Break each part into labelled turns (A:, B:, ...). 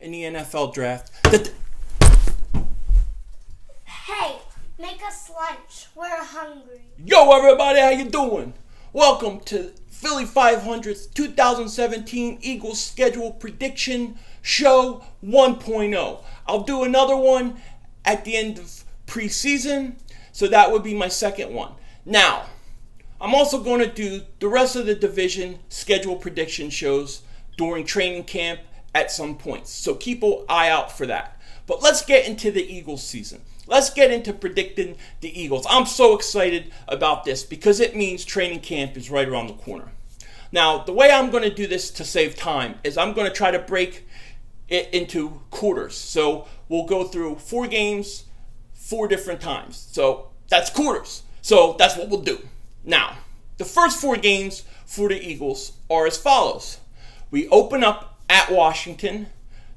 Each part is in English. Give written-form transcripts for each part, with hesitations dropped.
A: in the NFL draft.
B: Hey, make us lunch. We're hungry.
A: Yo, everybody, how you doing? Welcome to Philly 500's 2017 Eagles Schedule Prediction Show 1.0. I'll do another one at the end of preseason, so that would be my second one. Now, I'm also going to do the rest of the division schedule prediction shows during training camp at some points, so keep an eye out for that. But let's get into the Eagles season. Let's get into predicting the Eagles. I'm so excited about this because it means training camp is right around the corner. Now, the way I'm going to do this to save time is I'm going to try to break it into quarters. So we'll go through 4 games, 4 different times. So that's quarters. So that's what we'll do. Now, the first 4 games for the Eagles are as follows. We open up at Washington.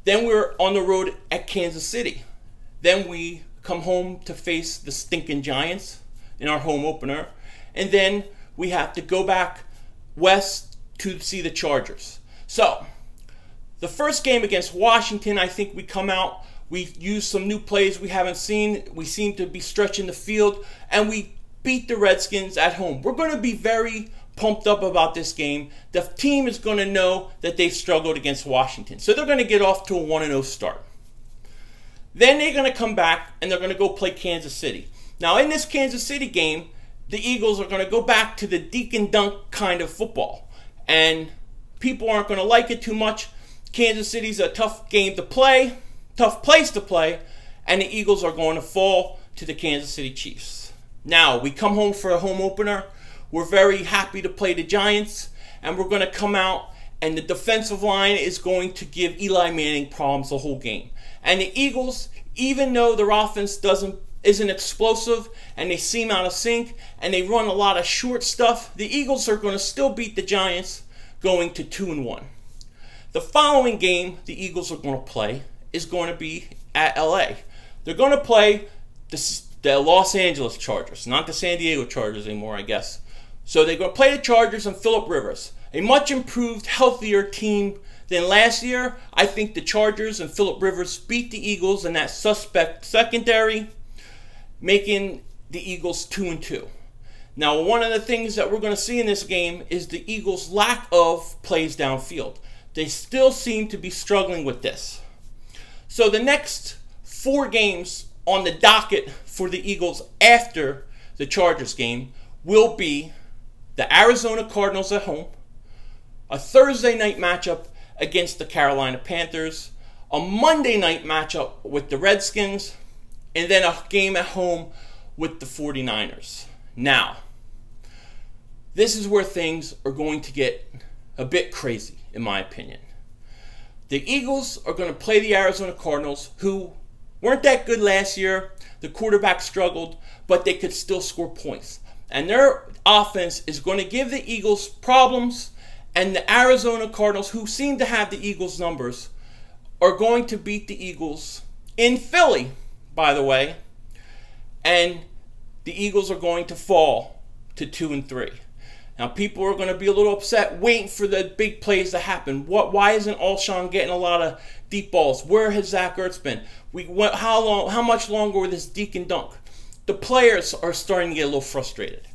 A: Then we're on the road at Kansas City. Then we come home to face the stinking Giants in our home opener. And then we have to go back west to see the Chargers. So, the first game against Washington, I think we come out, we use some new plays we haven't seen. We seem to be stretching the field, and we beat the Redskins at home. We're going to be very pumped up about this game. The team is going to know that they've struggled against Washington. So they're going to get off to a 1-0 start. Then they're going to come back and they're going to go play Kansas City. Now in this Kansas City game, the Eagles are going to go back to the dink and dunk kind of football. And people aren't going to like it too much. Kansas City's a tough game to play, tough place to play, and the Eagles are going to fall to the Kansas City Chiefs. Now, we come home for a home opener. We're very happy to play the Giants, and we're going to come out, and the defensive line is going to give Eli Manning problems the whole game. And the Eagles, even though their offense isn't explosive, and they seem out of sync, and they run a lot of short stuff, the Eagles are going to still beat the Giants, going to 2-1. The following game the Eagles are going to play is going to be at LA. They're going to play the Los Angeles Chargers, not the San Diego Chargers anymore, I guess. So they're going to play the Chargers and Phillip Rivers, a much improved, healthier team than last year. I think the Chargers and Phillip Rivers beat the Eagles in that suspect secondary, making the Eagles 2-2. Now, one of the things that we're going to see in this game is the Eagles' lack of plays downfield. They still seem to be struggling with this. So the next 4 games on the docket for the Eagles after the Chargers game will be the Arizona Cardinals at home, a Thursday night matchup against the Carolina Panthers, a Monday night matchup with the Redskins, and then a game at home with the 49ers. Now, this is where things are going to get a bit crazy, in my opinion. The Eagles are going to play the Arizona Cardinals, who weren't that good last year. The quarterback struggled, but they could still score points. And their offense is going to give the Eagles problems, and the Arizona Cardinals, who seem to have the Eagles' numbers, are going to beat the Eagles in Philly, by the way. And the Eagles are going to fall to 2-3. Now, people are going to be a little upset waiting for the big plays to happen. Why isn't Alshon getting a lot of deep balls? Where has Zach Ertz been? How much longer with this dink and dunk? The players are starting to get a little frustrated.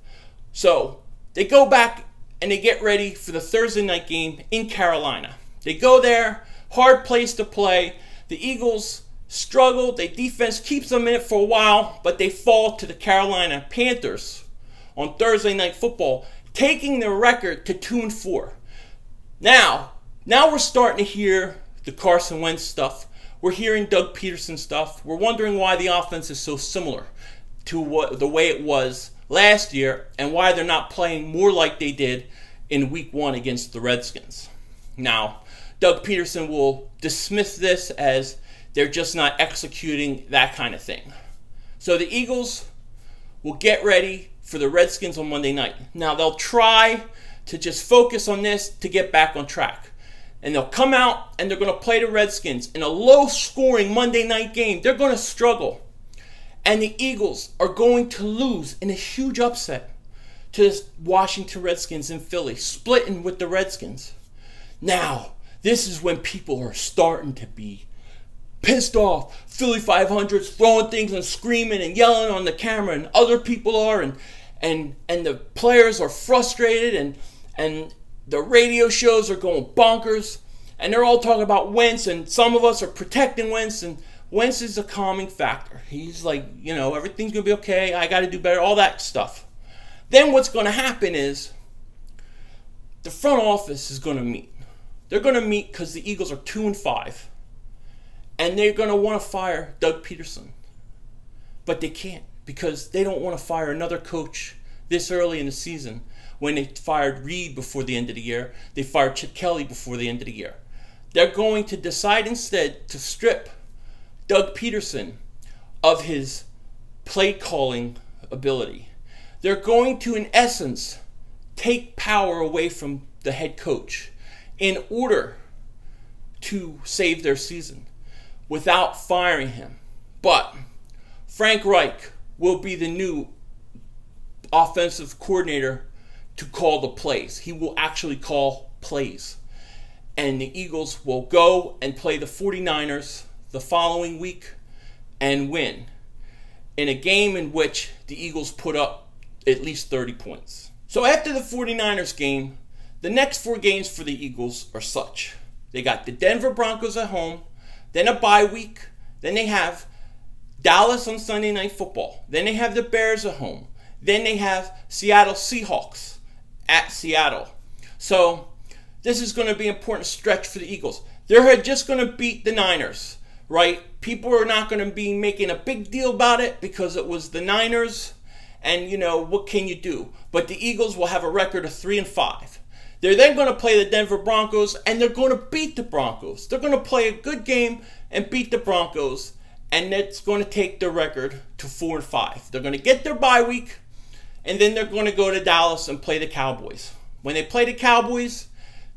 A: So, they go back and they get ready for the Thursday night game in Carolina. They go there, hard place to play. The Eagles struggle. Their defense keeps them in it for a while, but they fall to the Carolina Panthers on Thursday Night Football, taking their record to 2-4. Now we're starting to hear the Carson Wentz stuff. We're hearing Doug Peterson stuff. We're wondering why the offense is so similar to the way it was last year and why they're not playing more like they did in Week 1 against the Redskins. Now, Doug Peterson will dismiss this as they're just not executing that kind of thing. So the Eagles will get ready for the Redskins on Monday night. Now, they'll try to just focus on this to get back on track. And they'll come out and they're going to play the Redskins in a low-scoring Monday night game. They're going to struggle. And the Eagles are going to lose in a huge upset to the Washington Redskins in Philly, splitting with the Redskins. Now, this is when people are starting to be pissed off. Philly 500's throwing things and screaming and yelling on the camera, and other people are, and the players are frustrated, and the radio shows are going bonkers, and they're all talking about Wentz, and some of us are protecting Wentz, and Wentz is a calming factor. He's like, you know, everything's going to be okay, I got to do better, all that stuff. Then what's going to happen is the front office is going to meet. They're going to meet because the Eagles are 2-5. And they're going to want to fire Doug Peterson. But they can't, because they don't want to fire another coach this early in the season. When they fired Reed before the end of the year, they fired Chip Kelly before the end of the year. They're going to decide instead to strip Doug Peterson of his play calling ability. They're going to, in essence, take power away from the head coach in order to save their season without firing him. But Frank Reich will be the new offensive coordinator to call the plays. He will actually call plays. And the Eagles will go and play the 49ers the following week and win in a game in which the Eagles put up at least 30 points. So after the 49ers game, the next 4 games for the Eagles are such. They got the Denver Broncos at home, then a bye week, then they have Dallas on Sunday Night Football, then they have the Bears at home, then they have Seattle Seahawks at Seattle. So this is going to be an important stretch for the Eagles. They're just going to beat the Niners, right? People are not going to be making a big deal about it because it was the Niners, and you know, what can you do? But the Eagles will have a record of 3-5. They're then going to play the Denver Broncos, and they're going to beat the Broncos. They're going to play a good game and beat the Broncos, and that's going to take their record to 4-5. They're going to get their bye week, and then they're going to go to Dallas and play the Cowboys. When they play the Cowboys,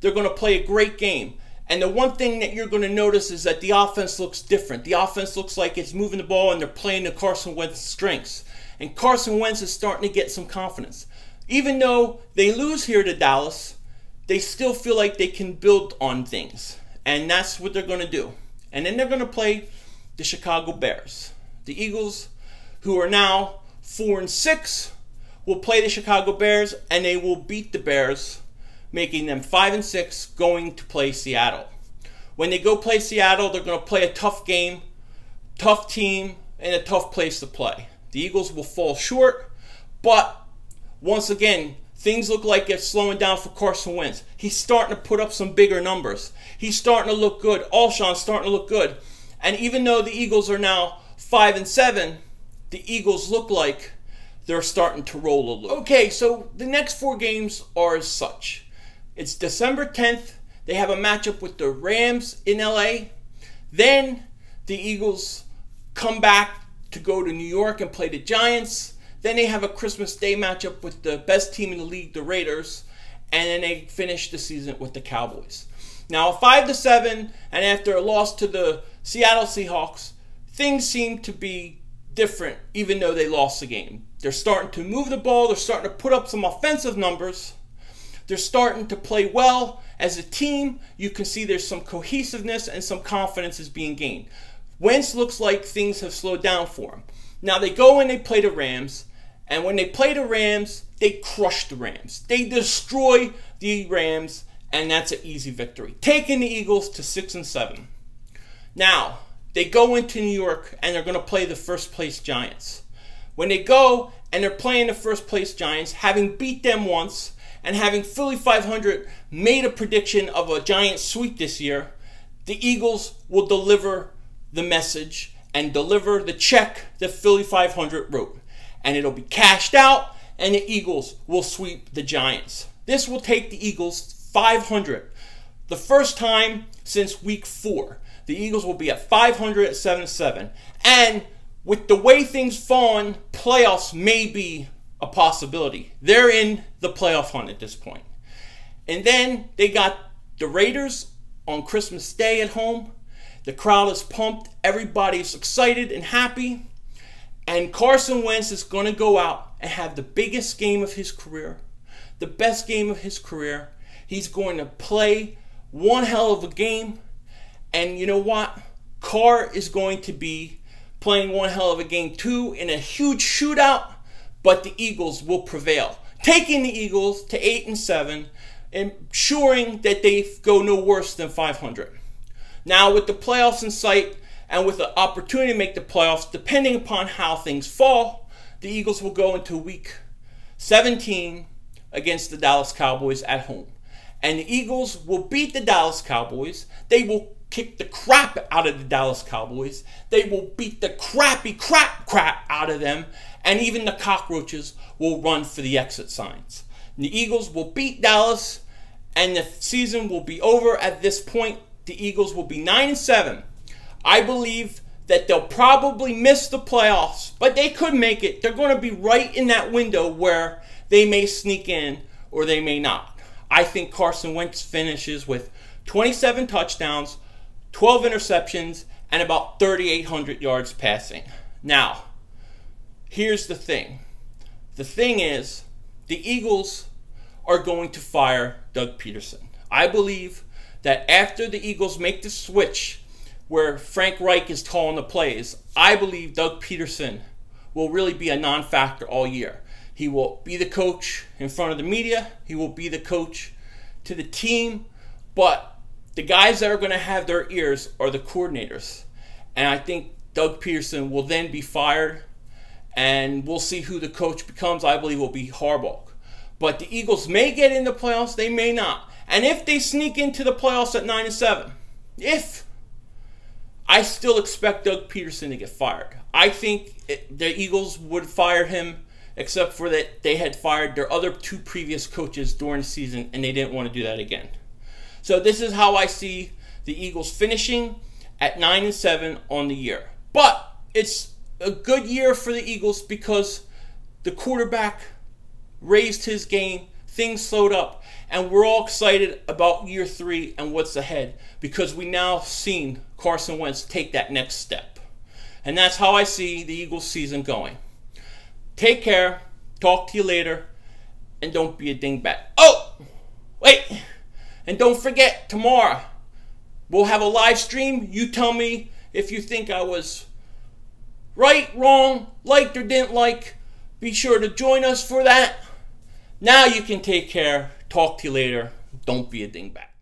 A: they're going to play a great game. And the one thing that you're going to notice is that the offense looks different. The offense looks like it's moving the ball, and they're playing to Carson Wentz's strengths. And Carson Wentz is starting to get some confidence. Even though they lose here to Dallas, they still feel like they can build on things. And that's what they're going to do. And then they're going to play the Chicago Bears. The Eagles, who are now 4-6, will play the Chicago Bears, and they will beat the Bears, making them 5-6, going to play Seattle. When they go play Seattle, they're going to play a tough game, tough team, and a tough place to play. The Eagles will fall short, but once again, things look like it's slowing down for Carson Wentz. He's starting to put up some bigger numbers. He's starting to look good. Alshon's starting to look good. And even though the Eagles are now 5-7, the Eagles look like they're starting to roll a little. Okay, so the next 4 games are as such. It's December 10th. They have a matchup with the Rams in LA. Then the Eagles come back to go to New York and play the Giants. Then they have a Christmas Day matchup with the best team in the league, the Raiders. And then they finish the season with the Cowboys. Now, 5-7, and after a loss to the Seattle Seahawks, things seem to be different, even though they lost the game. They're starting to move the ball. They're starting to put up some offensive numbers. They're starting to play well as a team. You can see there's some cohesiveness and some confidence is being gained. Wentz looks like things have slowed down for him. Now they go and they play the Rams, and when they play the Rams, they crush the Rams. They destroy the Rams, and that's an easy victory, taking the Eagles to 6-7. Now they go into New York and they're going to play the first place Giants. When they go and they're playing the first place Giants, having beat them once, and having Philly 500 made a prediction of a Giant sweep this year, the Eagles will deliver the message and deliver the check that Philly 500 wrote. And it'll be cashed out, and the Eagles will sweep the Giants. This will take the Eagles 500. The first time since week 4. The Eagles will be at 500 at 7-7. And with the way things fallen, playoffs may be a possibility. They're in the playoff hunt at this point. And then they got the Raiders on Christmas Day at home. The crowd is pumped. Everybody's excited and happy. And Carson Wentz is going to go out and have the biggest game of his career, the best game of his career. He's going to play one hell of a game. And you know what? Carr is going to be playing one hell of a game too in a huge shootout, but the Eagles will prevail, taking the Eagles to 8-7, ensuring that they go no worse than 500. Now, with the playoffs in sight and with the opportunity to make the playoffs, depending upon how things fall, the Eagles will go into week 17 against the Dallas Cowboys at home. And the Eagles will beat the Dallas Cowboys. They will kick the crap out of the Dallas Cowboys. They will beat the crap out of them. And even the cockroaches will run for the exit signs. And the Eagles will beat Dallas, and the season will be over at this point. The Eagles will be 9-7. I believe that they'll probably miss the playoffs, but they could make it. They're going to be right in that window where they may sneak in or they may not. I think Carson Wentz finishes with 27 touchdowns, 12 interceptions, and about 3,800 yards passing. Now, here's the thing. The thing is, the Eagles are going to fire Doug Peterson. I believe that after the Eagles make the switch where Frank Reich is calling the plays, I believe Doug Peterson will really be a non-factor all year. He will be the coach in front of the media. He will be the coach to the team. But the guys that are going to have their ears are the coordinators. And I think Doug Peterson will then be fired. And we'll see who the coach becomes. I believe it will be Harbaugh. But the Eagles may get in the playoffs. They may not. And if they sneak into the playoffs at 9-7, I still expect Doug Peterson to get fired. I think the Eagles would fire him, except for that they had fired their other two previous coaches during the season, and they didn't want to do that again. So this is how I see the Eagles finishing at 9-7 on the year. But it's a good year for the Eagles because the quarterback raised his game, things slowed up, and we're all excited about year 3 and what's ahead because we now seen Carson Wentz take that next step. And that's how I see the Eagles season going. Take care, talk to you later, and don't be a dingbat. Oh, wait, and don't forget, tomorrow we'll have a live stream. You tell me if you think I was right, wrong, liked or didn't like. Be sure to join us for that. Now you can take care, talk to you later, don't be a dingbat.